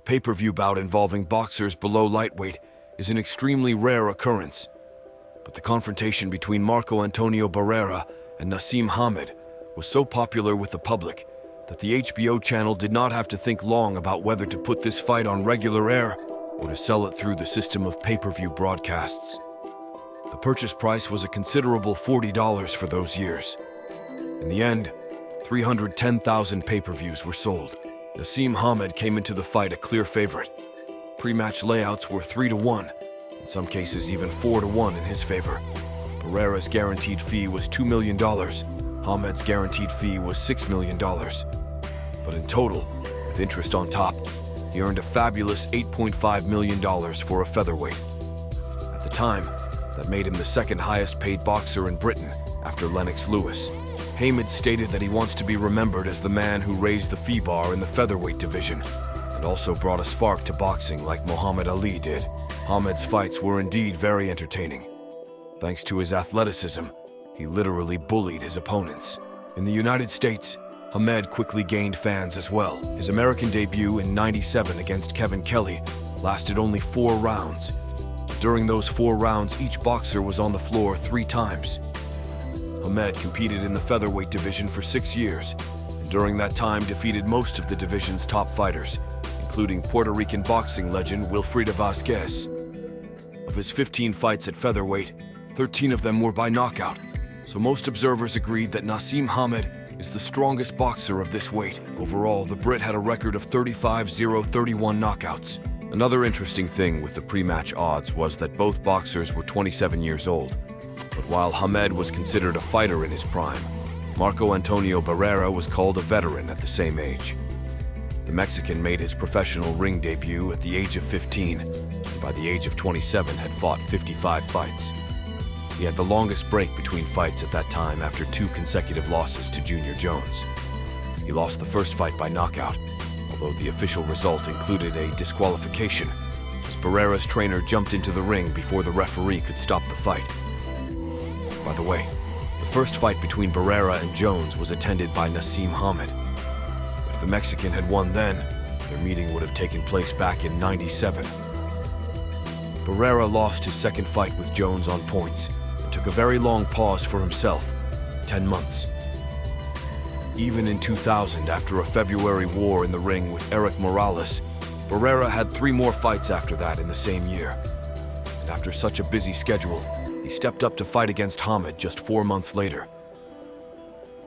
pay-per-view bout involving boxers below lightweight is an extremely rare occurrence. But the confrontation between Marco Antonio Barrera and Naseem Hamed was so popular with the public that the HBO channel did not have to think long about whether to put this fight on regular air or to sell it through the system of pay-per-view broadcasts. The purchase price was a considerable $40 for those years. In the end, 310,000 pay-per-views were sold. Naseem Hamed came into the fight a clear favorite. Pre-match layouts were 3-1, in some cases even 4-1 in his favor. Barrera's guaranteed fee was $2 million. Hamed's guaranteed fee was $6 million. But in total, with interest on top, he earned a fabulous $8.5 million for a featherweight. At the time, that made him the second highest paid boxer in Britain after Lennox Lewis. Hamed stated that he wants to be remembered as the man who raised the fee bar in the featherweight division and also brought a spark to boxing like Muhammad Ali did. Hamed's fights were indeed very entertaining. Thanks to his athleticism, he literally bullied his opponents. In the United States, Hamed quickly gained fans as well. His American debut in '97 against Kevin Kelly lasted only 4 rounds. During those 4 rounds, each boxer was on the floor 3 times. Hamed competed in the featherweight division for 6 years, and during that time defeated most of the division's top fighters, including Puerto Rican boxing legend Wilfredo Vazquez. Of his 15 fights at featherweight, 13 of them were by knockout, so most observers agreed that Naseem Hamed is the strongest boxer of this weight. Overall, the Brit had a record of 35-0-31 knockouts. Another interesting thing with the pre-match odds was that both boxers were 27 years old. But while Hamed was considered a fighter in his prime, Marco Antonio Barrera was called a veteran at the same age. The Mexican made his professional ring debut at the age of 15, and by the age of 27 had fought 55 fights. He had the longest break between fights at that time after 2 consecutive losses to Junior Jones. He lost the first fight by knockout, although the official result included a disqualification, as Barrera's trainer jumped into the ring before the referee could stop the fight. By the way, the first fight between Barrera and Jones was attended by Naseem Hamed. If the Mexican had won then, their meeting would have taken place back in '97. Barrera lost his second fight with Jones on points, took a very long pause for himself, 10 months. Even in 2000, after a February war in the ring with Eric Morales, Barrera had 3 more fights after that in the same year. And after such a busy schedule, he stepped up to fight against Hamed just 4 months later.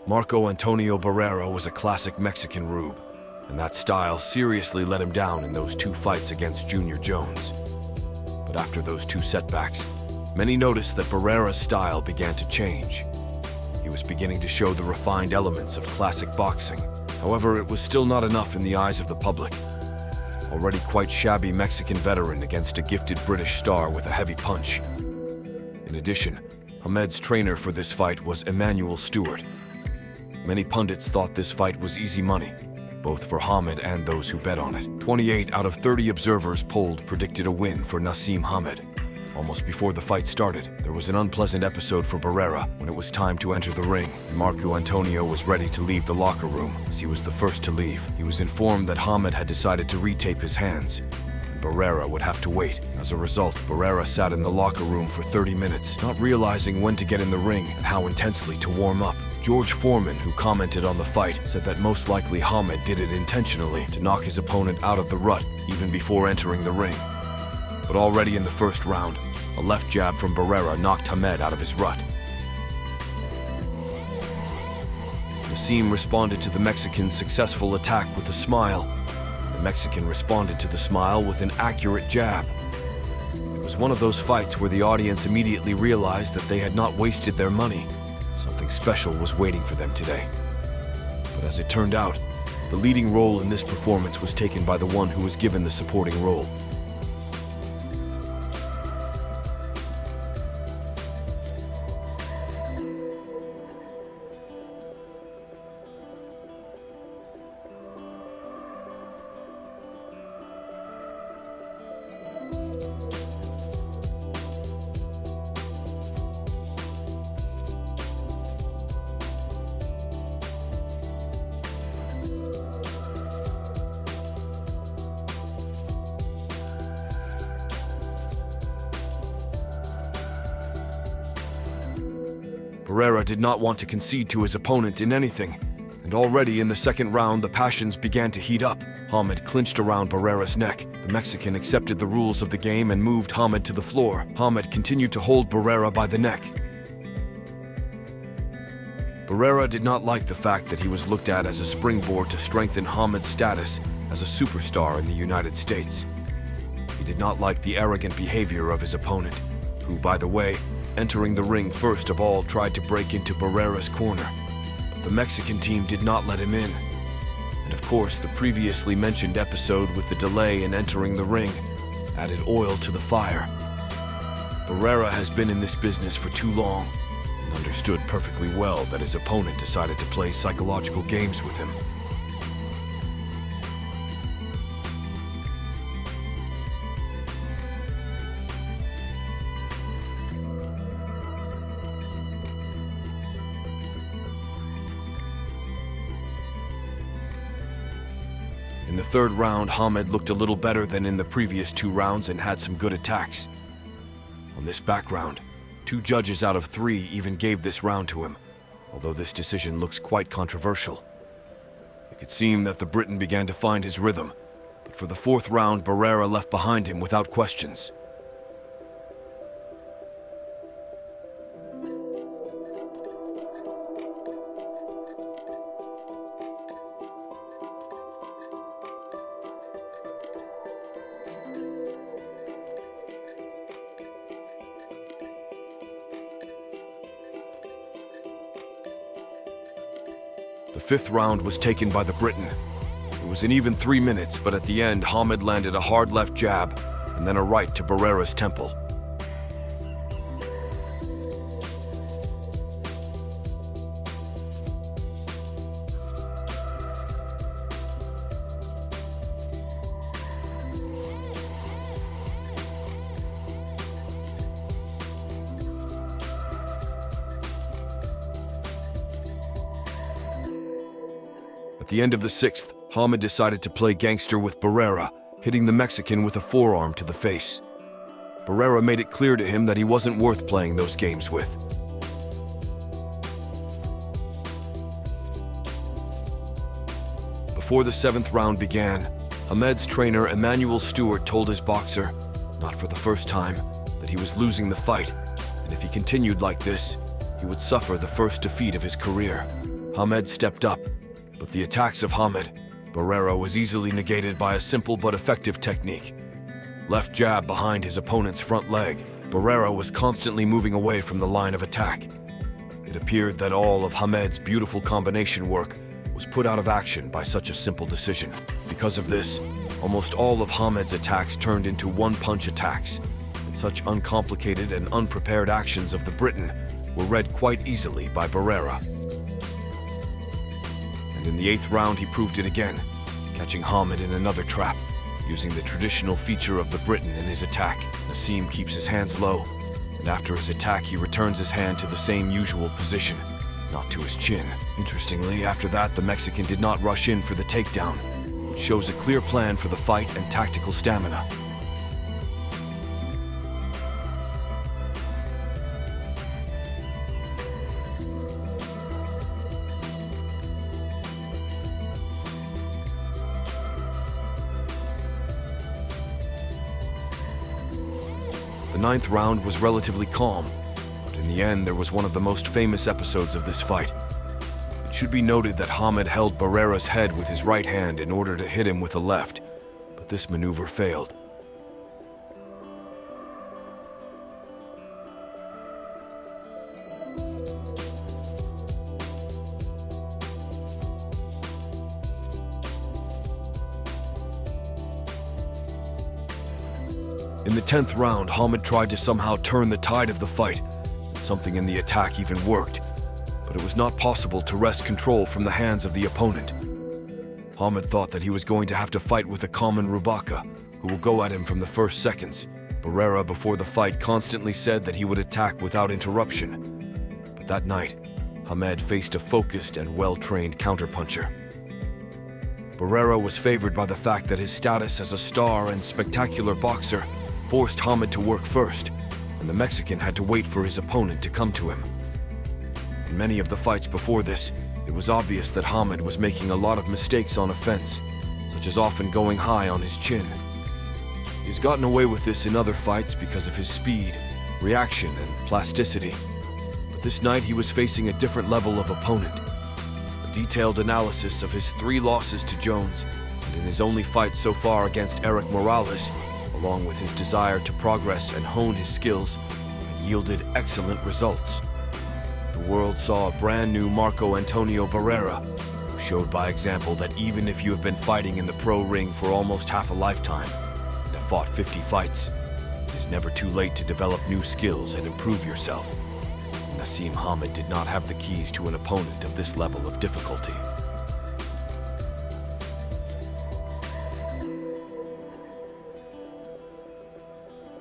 Marco Antonio Barrera was a classic Mexican rube, and that style seriously let him down in those 2 fights against Junior Jones. But after those 2 setbacks, many noticed that Barrera's style began to change. He was beginning to show the refined elements of classic boxing. However, it was still not enough in the eyes of the public. Already quite shabby Mexican veteran against a gifted British star with a heavy punch. In addition, Hamed's trainer for this fight was Emmanuel Stewart. Many pundits thought this fight was easy money, both for Hamed and those who bet on it. 28 out of 30 observers polled predicted a win for Naseem Hamed. Almost before the fight started, there was an unpleasant episode for Barrera when it was time to enter the ring, and Marco Antonio was ready to leave the locker room as he was the first to leave. He was informed that Hamed had decided to retape his hands, and Barrera would have to wait. As a result, Barrera sat in the locker room for 30 minutes, not realizing when to get in the ring and how intensely to warm up. George Foreman, who commented on the fight, said that most likely Hamed did it intentionally to knock his opponent out of the rut even before entering the ring. But already in the first round, a left jab from Barrera knocked Hamed out of his rut. Naseem responded to the Mexican's successful attack with a smile. The Mexican responded to the smile with an accurate jab. It was one of those fights where the audience immediately realized that they had not wasted their money. Something special was waiting for them today. But as it turned out, the leading role in this performance was taken by the one who was given the supporting role. Barrera did not want to concede to his opponent in anything, and already in the second round the passions began to heat up. Hamed clinched around Barrera's neck. The Mexican accepted the rules of the game and moved Hamed to the floor. Hamed continued to hold Barrera by the neck. Barrera did not like the fact that he was looked at as a springboard to strengthen Hamed's status as a superstar in the United States. He did not like the arrogant behavior of his opponent, who, by the way, entering the ring first of all, tried to break into Barrera's corner. But the Mexican team did not let him in. And of course, the previously mentioned episode with the delay in entering the ring added oil to the fire. Barrera has been in this business for too long and understood perfectly well that his opponent decided to play psychological games with him. In the third round, Hamed looked a little better than in the previous 2 rounds and had some good attacks. On this background, 2 judges out of 3 even gave this round to him, although this decision looks quite controversial. It could seem that the Briton began to find his rhythm, but for the 4th round, Barrera left behind him without questions. The 5th round was taken by the Briton. It was an even 3 minutes, but at the end, Hamed landed a hard left jab and then a right to Barrera's temple. At the end of the 6th, Hamed decided to play gangster with Barrera, hitting the Mexican with a forearm to the face. Barrera made it clear to him that he wasn't worth playing those games with. Before the 7th round began, Hamed's trainer Emmanuel Stewart told his boxer, not for the first time, that he was losing the fight, and if he continued like this, he would suffer the first defeat of his career. Hamed stepped up, but the attacks of Hamed, Barrera was easily negated by a simple but effective technique. Left jab behind his opponent's front leg, Barrera was constantly moving away from the line of attack. It appeared that all of Hamed's beautiful combination work was put out of action by such a simple decision. Because of this, almost all of Hamed's attacks turned into one-punch attacks, and such uncomplicated and unprepared actions of the Briton were read quite easily by Barrera. And in the 8th round, he proved it again, catching Hamed in another trap, using the traditional feature of the Briton in his attack. Naseem keeps his hands low, and after his attack, he returns his hand to the same usual position, not to his chin. Interestingly, after that, the Mexican did not rush in for the takedown, which shows a clear plan for the fight and tactical stamina. The 9th round was relatively calm, but in the end there was one of the most famous episodes of this fight. It should be noted that Hamed held Barrera's head with his right hand in order to hit him with a left, but this maneuver failed. In the 10th round, Hamed tried to somehow turn the tide of the fight, and something in the attack even worked, but it was not possible to wrest control from the hands of the opponent. Hamed thought that he was going to have to fight with a common Rubaca, who will go at him from the first seconds. Barrera, before the fight, constantly said that he would attack without interruption. But that night, Hamed faced a focused and well-trained counterpuncher. Barrera was favored by the fact that his status as a star and spectacular boxer forced Hamed to work first, and the Mexican had to wait for his opponent to come to him. In many of the fights before this, it was obvious that Hamed was making a lot of mistakes on offense, such as often going high on his chin. He's gotten away with this in other fights because of his speed, reaction, and plasticity. But this night he was facing a different level of opponent. A detailed analysis of his 3 losses to Jones, and in his only fight so far against Eric Morales, along with his desire to progress and hone his skills, had yielded excellent results. The world saw a brand new Marco Antonio Barrera, who showed by example that even if you have been fighting in the pro ring for almost half a lifetime, and have fought 50 fights, it is never too late to develop new skills and improve yourself. Naseem Hamed did not have the keys to an opponent of this level of difficulty.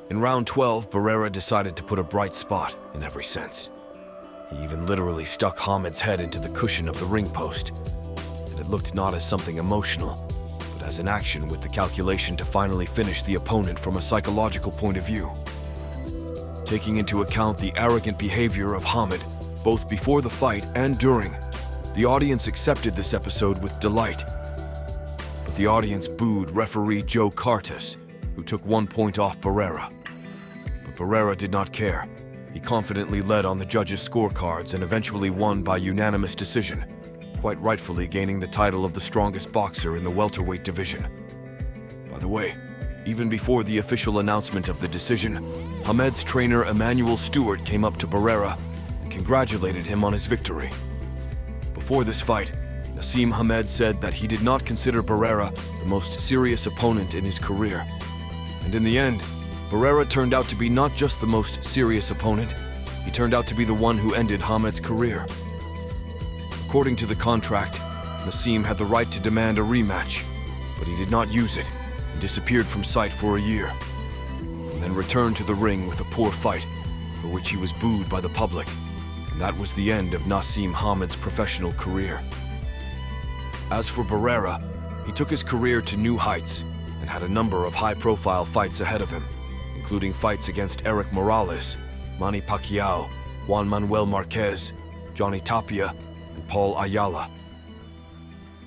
In round 12, Barrera decided to put a bright spot in every sense. He even literally stuck Hamed's head into the cushion of the ring post, and it looked not as something emotional, but as an action with the calculation to finally finish the opponent from a psychological point of view. Taking into account the arrogant behavior of Hamed, both before the fight and during, the audience accepted this episode with delight. But the audience booed referee Joe Cartus, who took 1 point off Barrera. But Barrera did not care. He confidently led on the judges' scorecards and eventually won by unanimous decision, quite rightfully gaining the title of the strongest boxer in the welterweight division. By the way, even before the official announcement of the decision, Hamed's trainer Emmanuel Stewart came up to Barrera and congratulated him on his victory. Before this fight, Naseem Hamed said that he did not consider Barrera the most serious opponent in his career. And in the end, Barrera turned out to be not just the most serious opponent, he turned out to be the one who ended Hamed's career. According to the contract, Naseem had the right to demand a rematch, but he did not use it and disappeared from sight for a year, and then returned to the ring with a poor fight, for which he was booed by the public, and that was the end of Naseem Hamed's professional career. As for Barrera, he took his career to new heights and had a number of high-profile fights ahead of him, including fights against Eric Morales, Manny Pacquiao, Juan Manuel Marquez, Johnny Tapia, and Paul Ayala.